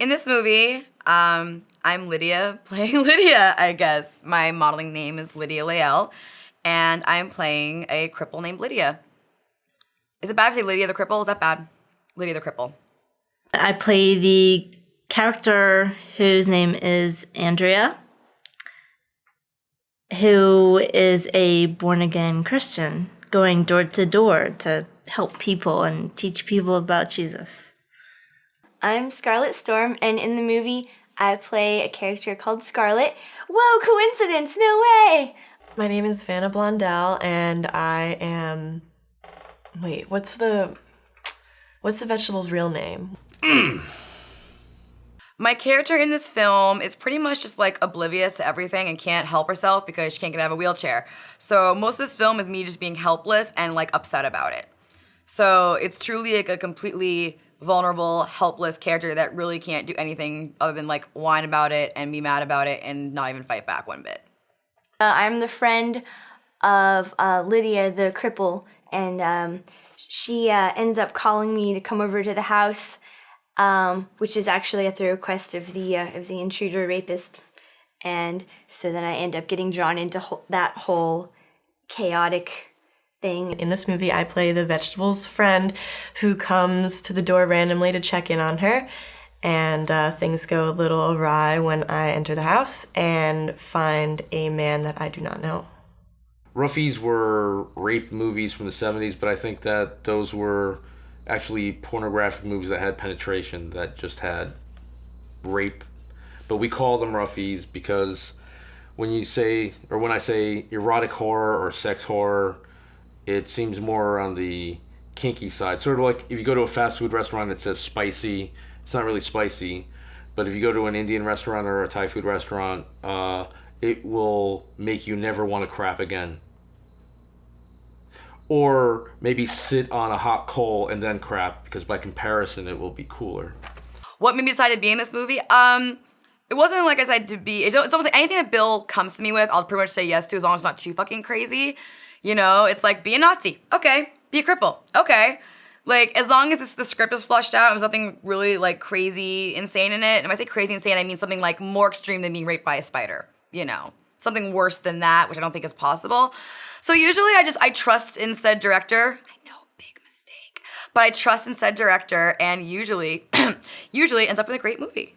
In this movie, I'm Lydia playing Lydia, I guess. My modeling name is Lydia Lael, and I'm playing a cripple named Lydia. Is it bad to say Lydia the Cripple? Is that bad? Lydia the Cripple. I play the character whose name is Andrea, who is a born-again Christian going door to door to help people and teach people about Jesus. I'm Scarlett Storm, and in the movie, I play a character called Scarlett. Whoa, coincidence, no way! My name is Vana Blondell, and I am... Wait, what's the vegetable's real name? My character in this film is pretty much just like oblivious to everything and can't help herself because she can't get out of a wheelchair. So most of this film is me just being helpless and like upset about it. So it's truly like a completely vulnerable, helpless character that really can't do anything other than like whine about it and be mad about it and not even fight back one bit. I'm the friend of Lydia the Cripple, and she ends up calling me to come over to the house, which is actually at the request of the intruder rapist. And so then I end up getting drawn into that whole chaotic thing. In this movie, I play the vegetable's friend who comes to the door randomly to check in on her, and things go a little awry when I enter the house and find a man that I do not know. Roughies were rape movies from the 70s, but I think that those were actually pornographic movies that had penetration, that just had rape. But we call them Roughies because when I say erotic horror or sex horror, it seems more on the kinky side. Sort of like if you go to a fast food restaurant, it says spicy. It's not really spicy. But if you go to an Indian restaurant or a Thai food restaurant, it will make you never want to crap again. Or maybe sit on a hot coal and then crap, because by comparison, it will be cooler. What made me decide to be in this movie? It wasn't like I decided to be. It's almost like anything that Bill comes to me with, I'll pretty much say yes to as long as it's not too fucking crazy. You know, it's like, be a Nazi. Okay. Be a cripple. Okay. Like, as long as the script is flushed out and there's nothing really, like, crazy insane in it. And when I say crazy insane, I mean something, like, more extreme than being raped by a spider. You know? Something worse than that, which I don't think is possible. So usually I trust in said director. I know, big mistake. But I trust in said director, and usually ends up in a great movie.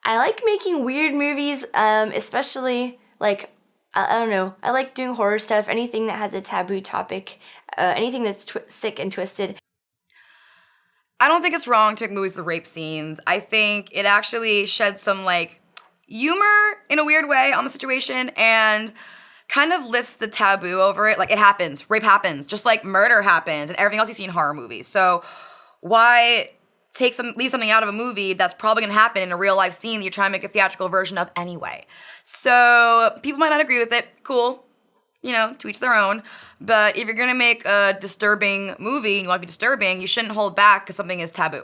I like making weird movies, especially, like, I don't know. I like doing horror stuff, anything that has a taboo topic, anything that's sick and twisted. I don't think it's wrong to make movies with rape scenes. I think it actually sheds some, like, humor in a weird way on the situation and kind of lifts the taboo over it. Like, it happens. Rape happens. Just like murder happens and everything else you see in horror movies. So why leave something out of a movie that's probably going to happen in a real life scene that you're trying to make a theatrical version of anyway? So people might not agree with it. Cool. You know, to each their own. But if you're going to make a disturbing movie and you want to be disturbing, you shouldn't hold back because something is taboo.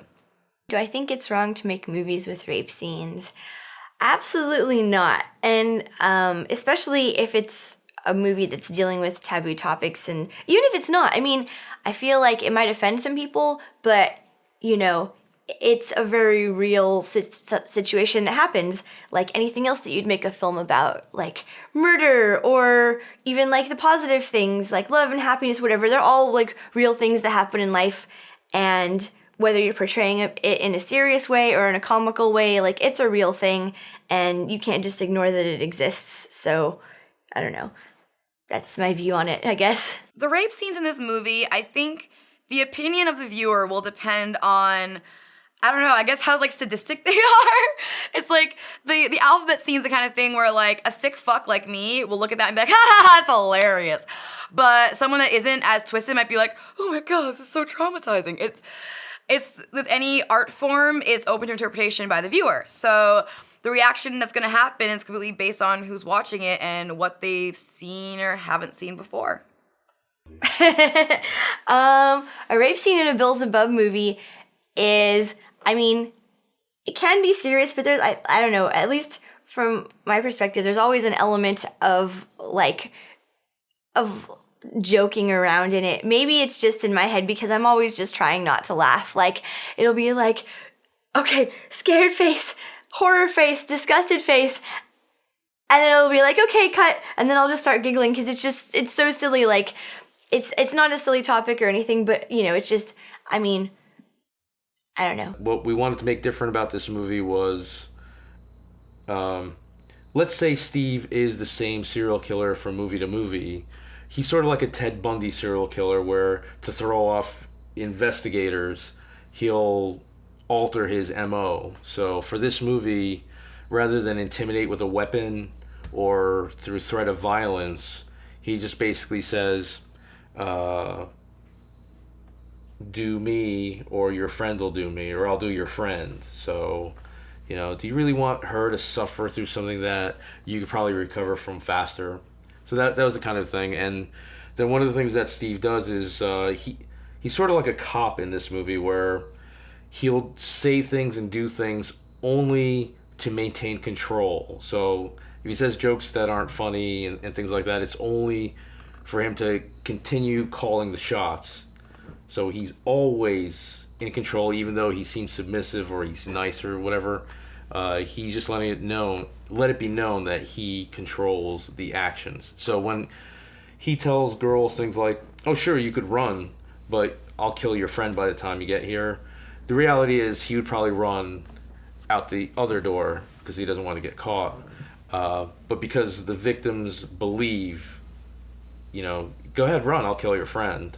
Do I think it's wrong to make movies with rape scenes? Absolutely not. And especially if it's a movie that's dealing with taboo topics, and even if it's not, I mean, I feel like it might offend some people, but, you know, it's a very real situation that happens, like anything else that you'd make a film about, like murder or even like the positive things, like love and happiness, whatever. They're all like real things that happen in life, and whether you're portraying it in a serious way or in a comical way, like it's a real thing, and you can't just ignore that it exists. So, I don't know. That's my view on it, I guess. The rape scenes in this movie, I think the opinion of the viewer will depend on, I don't know, I guess how, like, sadistic they are. It's like the alphabet scene's the kind of thing where, like, a sick fuck like me will look at that and be like, ha ha ha, it's hilarious. But someone that isn't as twisted might be like, oh my god, this is so traumatizing. It's with any art form, it's open to interpretation by the viewer. So the reaction that's gonna happen is completely based on who's watching it and what they've seen or haven't seen before. A rape scene in a Bill Zebub movie is, I mean, it can be serious, but there's, I don't know, at least from my perspective, there's always an element of, like, of joking around in it. Maybe it's just in my head because I'm always just trying not to laugh. Like, it'll be like, okay, scared face, horror face, disgusted face. And then it'll be like, okay, cut. And then I'll just start giggling because it's so silly. Like, it's not a silly topic or anything, but, it's just, I mean, I don't know. What we wanted to make different about this movie was, let's say Steve is the same serial killer from movie to movie. He's sort of like a Ted Bundy serial killer where, to throw off investigators, he'll alter his MO. So for this movie, rather than intimidate with a weapon or through threat of violence, he just basically says, do me or your friend will do me, or I'll do your friend. So, do you really want her to suffer through something that you could probably recover from faster? So that was the kind of thing. And then one of the things that Steve does is he's sort of like a cop in this movie where he'll say things and do things only to maintain control. So if he says jokes that aren't funny and things like that, it's only for him to continue calling the shots. So he's always in control, even though he seems submissive or he's nice or whatever. He's just let it be known that he controls the actions. So when he tells girls things like, oh sure, you could run, but I'll kill your friend by the time you get here, the reality is he would probably run out the other door because he doesn't want to get caught. But because the victims believe, go ahead, run, I'll kill your friend,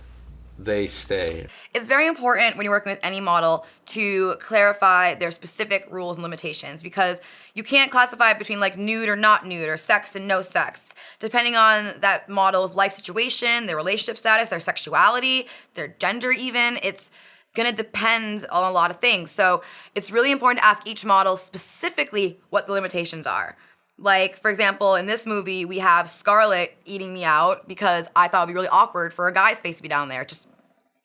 they stay. It's very important when you're working with any model to clarify their specific rules and limitations, because you can't classify it between like nude or not nude or sex and no sex. Depending on that model's life situation, their relationship status, their sexuality, their gender even, it's gonna depend on a lot of things. So it's really important to ask each model specifically what the limitations are. Like, for example, in this movie, we have Scarlett eating me out because I thought it'd be really awkward for a guy's face to be down there. Just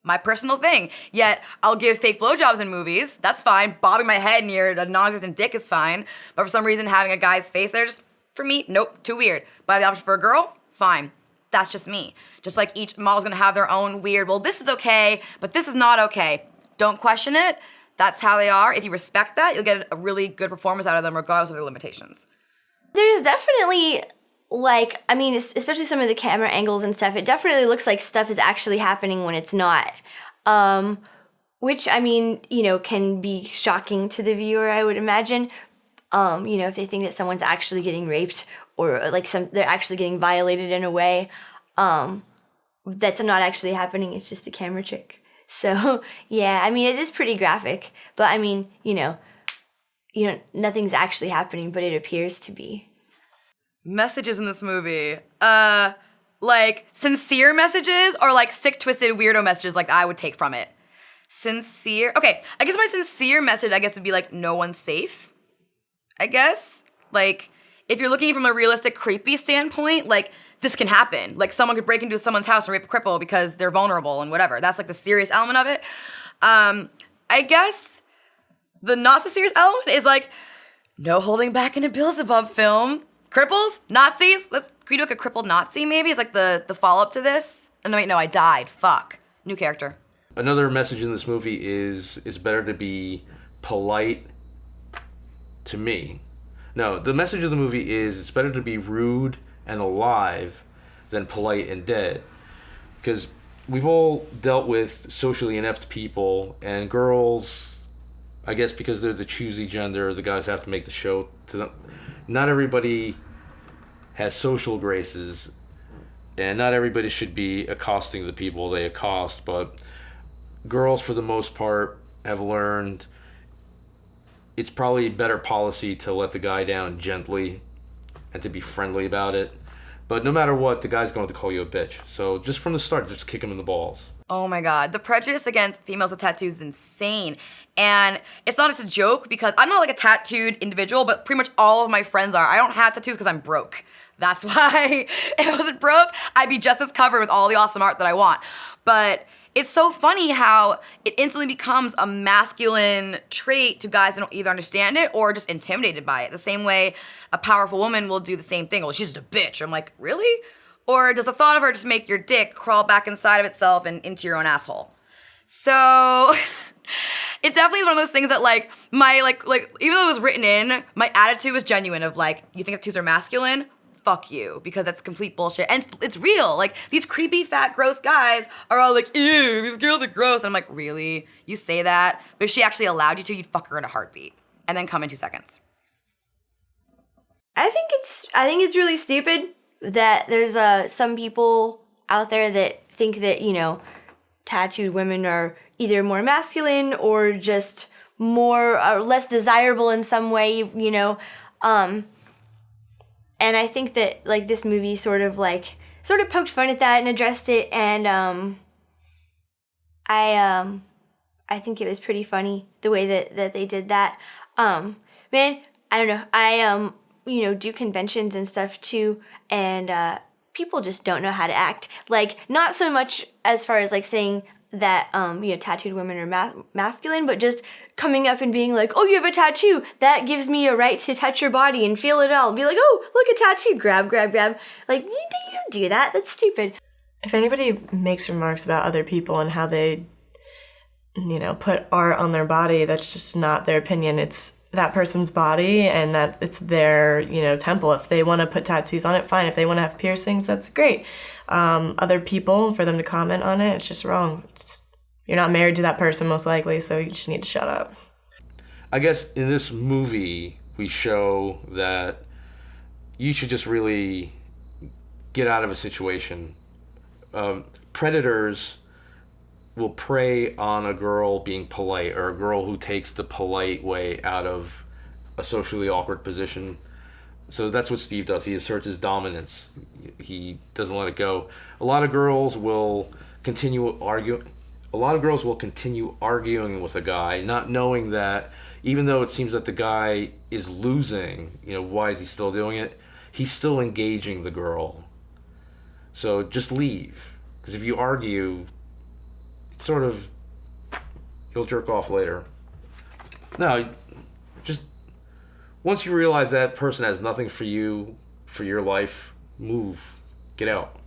my personal thing. Yet, I'll give fake blowjobs in movies. That's fine. Bobbing my head near a non-existent dick is fine. But for some reason, having a guy's face there, just, for me, nope, too weird. But I have the option for a girl, fine. That's just me. Just like each model's gonna have their own weird, well, this is okay, but this is not okay. Don't question it. That's how they are. If you respect that, you'll get a really good performance out of them regardless of their limitations. There's definitely, especially some of the camera angles and stuff, it definitely looks like stuff is actually happening when it's not. Which, can be shocking to the viewer, I would imagine. If they think that someone's actually getting raped or they're actually getting violated in a way that's not actually happening, it's just a camera trick. So, yeah, it is pretty graphic, but nothing's actually happening, but it appears to be. Messages in this movie. Like sincere messages or like sick, twisted, weirdo messages like I would take from it. Sincere. Okay, I guess my sincere message, would be like, no one's safe. I guess. Like, if you're looking from a realistic, creepy standpoint, like, this can happen. Like, someone could break into someone's house and rape a cripple because they're vulnerable and whatever. That's like the serious element of it. I guess the not so serious element is like, no holding back in a Beelzebub film. Cripples? Nazis? Can we do like a crippled Nazi maybe? It's like the follow-up to this. Oh, no, wait, no, I died. Fuck. New character. Another message in this movie is it's better to be polite to me. No, the message of the movie is it's better to be rude and alive than polite and dead. Because we've all dealt with socially inept people, and girls, I guess because they're the choosy gender, the guys have to make the show to them. Not everybody has social graces, and not everybody should be accosting the people they accost, but girls, for the most part, have learned it's probably better policy to let the guy down gently and to be friendly about it. But no matter what, the guy's going to call you a bitch. So just from the start, just kick him in the balls. Oh my God. The prejudice against females with tattoos is insane. And it's not just a joke because I'm not like a tattooed individual, but pretty much all of my friends are. I don't have tattoos because I'm broke. That's why. If I wasn't broke, I'd be just as covered with all the awesome art that I want. But it's so funny how it instantly becomes a masculine trait to guys that don't either understand it or just intimidated by it. The same way a powerful woman will do the same thing. Well, she's just a bitch. I'm like, really? Or does the thought of her just make your dick crawl back inside of itself and into your own asshole? So It's definitely one of those things that like my like even though it was written in, my attitude was genuine of like, you think tattoos are masculine? Fuck you, because that's complete bullshit. And it's real. Like, these creepy, fat, gross guys are all like, ew, these girls are gross. And I'm like, really? You say that? But if she actually allowed you to, you'd fuck her in a heartbeat. And then come in 2 seconds. I think it's really stupid that there's some people out there that think that, you know, tattooed women are either more masculine or just more or less desirable in some way, you know. And I think that like this movie sort of poked fun at that and addressed it, and I think it was pretty funny the way that they did that. Man, I don't know. I you know, do conventions and stuff too, and people just don't know how to act. Like, not so much as far as like saying that you know, tattooed women are masculine, but just coming up and being like, oh, you have a tattoo, that gives me a right to touch your body and feel it all. Be like, oh, look, a tattoo, grab. Like, you don't do that. That's stupid. If anybody makes remarks about other people and how they, you know, put art on their body, that's just not their opinion. It's that person's body, and that it's their, you know, temple. If they want to put tattoos on it, fine. If they want to have piercings, that's great. Other people, for them to comment on it, it's just wrong. You're not married to that person, most likely, so you just need to shut up. I guess in this movie, we show that you should just really get out of a situation. Predators will prey on a girl being polite, or a girl who takes the polite way out of a socially awkward position. So that's what Steve does. He asserts his dominance. He doesn't let it go. A lot of girls will continue arguing with a guy, not knowing that even though it seems that the guy is losing, you know, why is he still doing it? He's still engaging the girl. So just leave. Because if you argue, it's sort of, you'll jerk off later. No, just once you realize that person has nothing for you, for your life, move. Get out.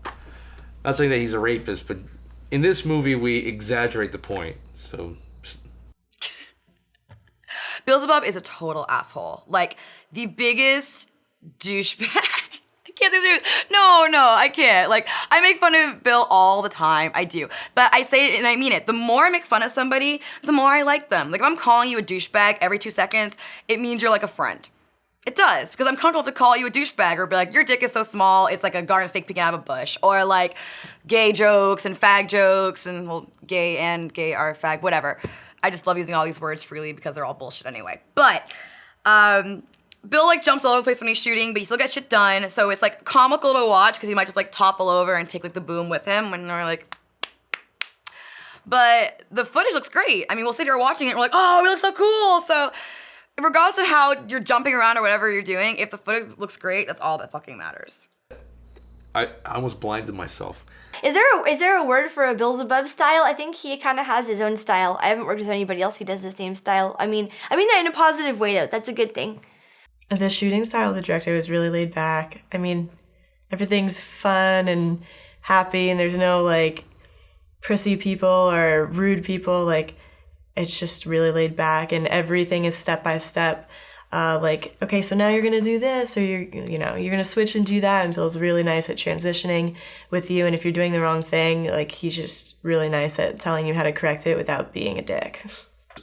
Not saying that he's a rapist, but in this movie, we exaggerate the point. So, Beelzebub is a total asshole. Like, the biggest douchebag. I can't say serious. No, I can't. Like, I make fun of Bill all the time. I do. But I say it and I mean it. The more I make fun of somebody, the more I like them. Like, if I'm calling you a douchebag every 2 seconds, it means you're like a friend. It does, because I'm comfortable to call you a douchebag or be like, your dick is so small, it's like a garden snake peeking out of a bush. Or like gay jokes and fag jokes, and well, gay are fag, whatever. I just love using all these words freely because they're all bullshit anyway. But Bill like jumps all over the place when he's shooting, but he still gets shit done. So it's like comical to watch because he might just like topple over and take like the boom with him when they're like. But the footage looks great. I mean, we'll sit here watching it and we're like, oh, it looks so cool. So regardless of how you're jumping around or whatever you're doing, if the footage looks great, that's all that fucking matters. I almost blinded myself. Is there a word for a Beelzebub style? I think he kind of has his own style. I haven't worked with anybody else who does the same style. I mean that in a positive way, though. That's a good thing. The shooting style of the director was really laid back. I mean, everything's fun and happy, and there's no, like, prissy people or rude people. Like, it's just really laid back, and everything is step by step. Like, okay, so now you're gonna do this, or you're gonna switch and do that, and Bill's really nice at transitioning with you. And if you're doing the wrong thing, like, he's just really nice at telling you how to correct it without being a dick.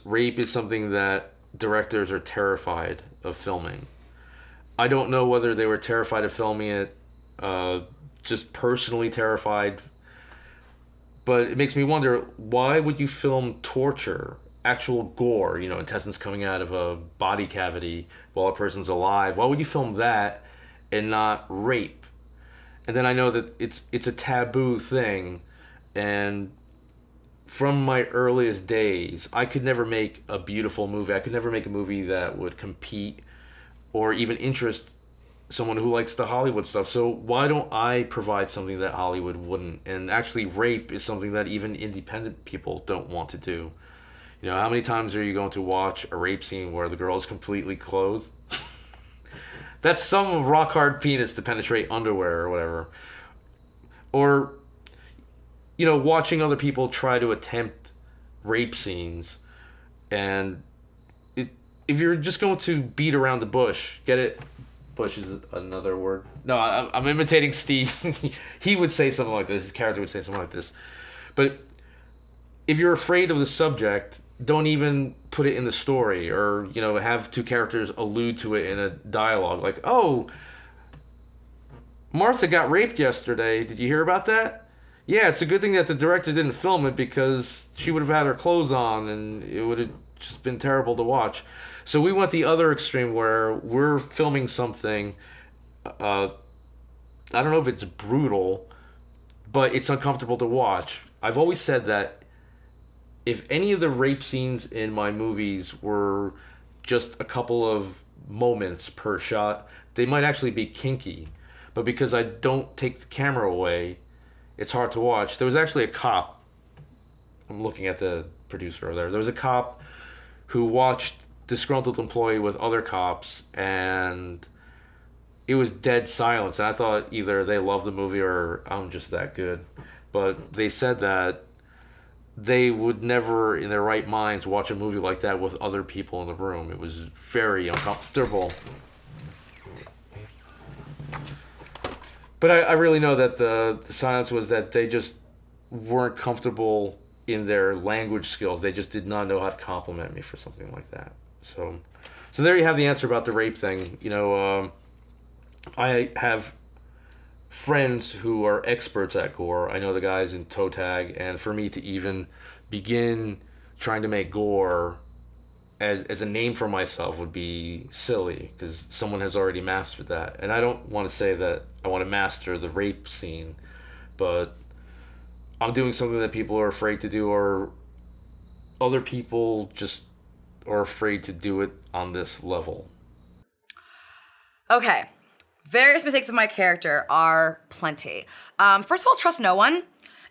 Rape is something that directors are terrified of filming. I don't know whether they were terrified of filming it, just personally terrified. But it makes me wonder, why would you film torture, actual gore, you know, intestines coming out of a body cavity while a person's alive? Why would you film that and not rape? And then I know that it's a taboo thing, and from my earliest days, I could never make a beautiful movie. I could never make a movie that would compete or even interest someone who likes the Hollywood stuff. So why don't I provide something that Hollywood wouldn't? And actually, rape is something that even independent people don't want to do. You know, how many times are you going to watch a rape scene where the girl is completely clothed? That's some rock hard penis to penetrate underwear or whatever. Or, you know, watching other people try to attempt rape scenes. And if you're just going to beat around the bush, get it? Bush is another word. No, I'm imitating Steve. He would say something like this. His character would say something like this. But if you're afraid of the subject, don't even put it in the story, or have two characters allude to it in a dialogue. Like, oh, Martha got raped yesterday. Did you hear about that? Yeah, it's a good thing that the director didn't film it, because she would have had her clothes on and it would have just been terrible to watch. So we went the other extreme where we're filming something, I don't know if it's brutal, but it's uncomfortable to watch. I've always said that if any of the rape scenes in my movies were just a couple of moments per shot, they might actually be kinky. But because I don't take the camera away, it's hard to watch. There was actually a cop. I'm looking at the producer over there. There was a cop who watched disgruntled employee with other cops, and it was dead silence. And I thought either they love the movie or I'm just that good. But they said that they would never in their right minds watch a movie like that with other people in the room. It was very uncomfortable. But I really know that the silence was that they just weren't comfortable in their language skills. They just did not know how to compliment me for something like that. So there you have the answer about the rape thing. I have friends who are experts at gore. I know the guys in toe tag, and for me to even begin trying to make gore as a name for myself would be silly, because someone has already mastered that. And I don't want to say that I want to master the rape scene, but I'm doing something that people are afraid to do, or other people just are afraid to do it on this level. Okay. Various mistakes of my character are plenty. First of all, trust no one.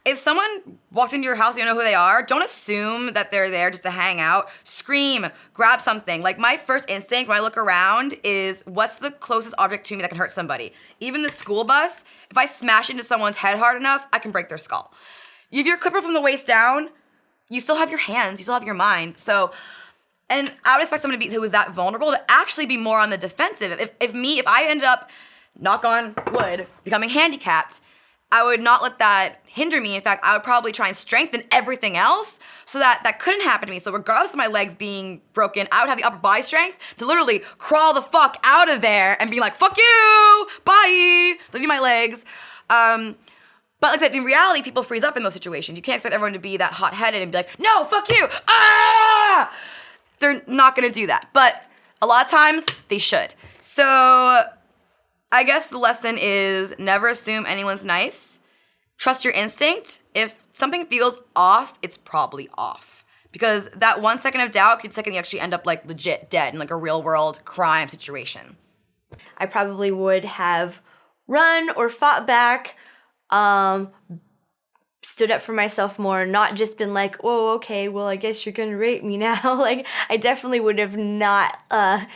If someone walks into your house and you don't know who they are, don't assume that they're there just to hang out. Scream, grab something. Like, my first instinct when I look around is, what's the closest object to me that can hurt somebody? Even the school bus, if I smash into someone's head hard enough, I can break their skull. If you're crippled from the waist down, you still have your hands, you still have your mind. So, and I would expect someone who was that vulnerable to actually be more on the defensive. If I ended up, knock on wood, becoming handicapped, I would not let that hinder me. In fact, I would probably try and strengthen everything else so that couldn't happen to me. So regardless of my legs being broken, I would have the upper body strength to literally crawl the fuck out of there and be like, fuck you, bye, leave me my legs. But like I said, in reality, people freeze up in those situations. You can't expect everyone to be that hot-headed and be like, no, fuck you, ah! They're not gonna do that. But a lot of times, they should. So I guess the lesson is never assume anyone's nice. Trust your instinct. If something feels off, it's probably off. Because that 1 second of doubt could second you actually end up like legit dead in like a real world crime situation. I probably would have run or fought back, stood up for myself more, not just been like, oh, okay, well, I guess you're gonna rape me now. Like, I definitely would have not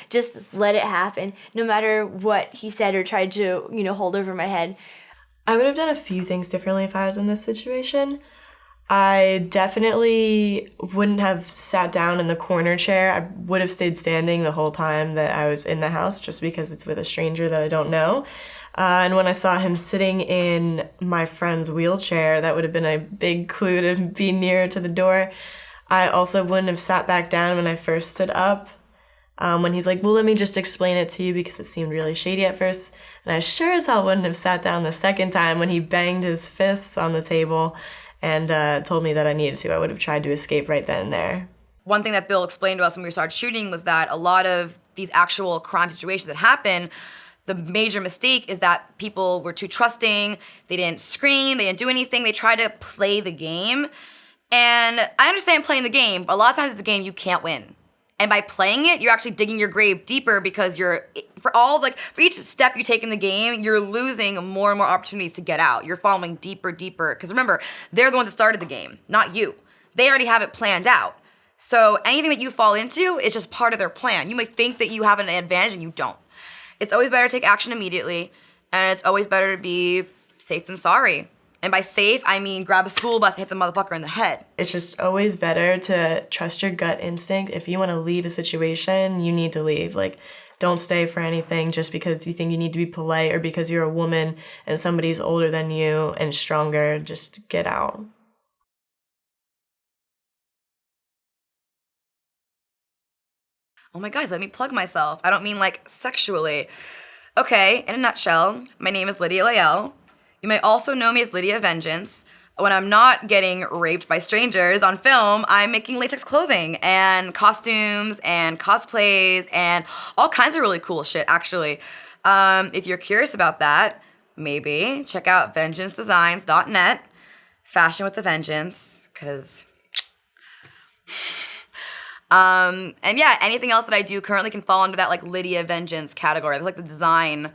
just let it happen, no matter what he said or tried to, hold over my head. I would have done a few things differently if I was in this situation. I definitely wouldn't have sat down in the corner chair. I would have stayed standing the whole time that I was in the house, just because it's with a stranger that I don't know. And when I saw him sitting in my friend's wheelchair, that would have been a big clue to be nearer to the door. I also wouldn't have sat back down when I first stood up. When he's like, well, let me just explain it to you, because it seemed really shady at first. And I sure as hell wouldn't have sat down the second time when he banged his fists on the table and told me that I needed to. I would have tried to escape right then and there. One thing that Bill explained to us when we started shooting was that a lot of these actual crime situations that happen, the major mistake is that people were too trusting, they didn't scream, they didn't do anything, they tried to play the game. And I understand playing the game, but a lot of times it's a game you can't win. And by playing it, you're actually digging your grave deeper, because for each step you take in the game, you're losing more and more opportunities to get out. You're falling deeper, deeper. Because remember, they're the ones that started the game, not you. They already have it planned out. So anything that you fall into is just part of their plan. You may think that you have an advantage and you don't. It's always better to take action immediately, and it's always better to be safe than sorry. And by safe, I mean grab a school bus and hit the motherfucker in the head. It's just always better to trust your gut instinct. If you want to leave a situation, you need to leave. Like, don't stay for anything just because you think you need to be polite or because you're a woman and somebody's older than you and stronger. Just get out. Oh my guys, let me plug myself. I don't mean like sexually. Okay, in a nutshell, my name is Lydia Lael. You may also know me as Lydia Vengeance. When I'm not getting raped by strangers on film, I'm making latex clothing and costumes and cosplays and all kinds of really cool shit, actually. If you're curious about that, maybe check out vengeancedesigns.net, fashion with a vengeance, because... and yeah, anything else that I do currently can fall under that like Lydia Vengeance category. That's like the design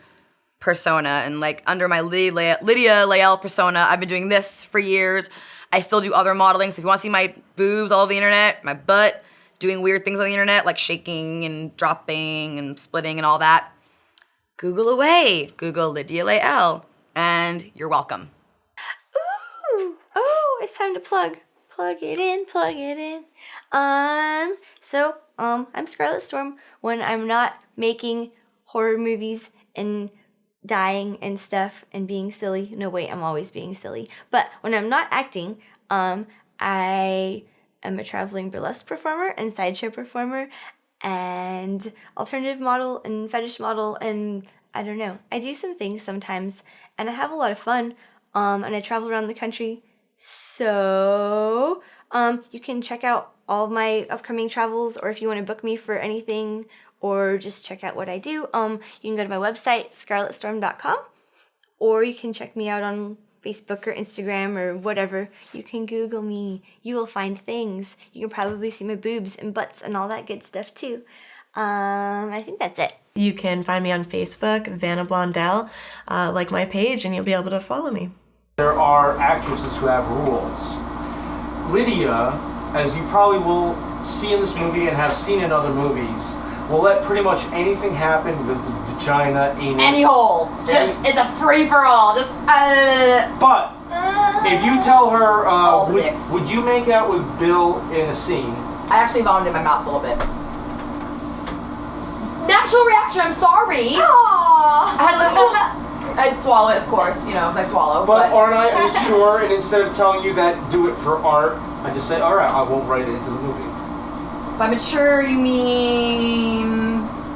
persona, and like under my Lydia Lael persona, I've been doing this for years. I still do other modeling, so if you want to see my boobs all over the internet, my butt, doing weird things on the internet, like shaking and dropping and splitting and all that, Google away. Google Lydia Lael, and you're welcome. Ooh, oh, it's time to plug. Plug it in, plug it in. I'm Scarlett Storm when I'm not making horror movies and dying and stuff and being silly. No, wait, I'm always being silly. But when I'm not acting, I am a traveling burlesque performer and sideshow performer and alternative model and fetish model, and I don't know. I do some things sometimes and I have a lot of fun, and I travel around the country. So, you can check out all of my upcoming travels, or if you want to book me for anything or just check out what I do, you can go to my website, scarlettstorm.com, or you can check me out on Facebook or Instagram or whatever. You can Google me. You will find things. You can probably see my boobs and butts and all that good stuff too. I think that's it. You can find me on Facebook, Vana Blondell, like my page, and you'll be able to follow me. There are actresses who have rules. Lydia, as you probably will see in this movie and have seen in other movies, will let pretty much anything happen with the vagina, anus. Any hole. It's a free-for-all. But if you tell her, all the dicks. would you make out with Bill in a scene? I actually vomited in my mouth a little bit. Natural reaction, I'm sorry. Aww. I'd swallow it, of course, because I swallow. But aren't I mature, and instead of telling you that do it for art, I just say, alright, I won't write it into the movie. By mature, you mean...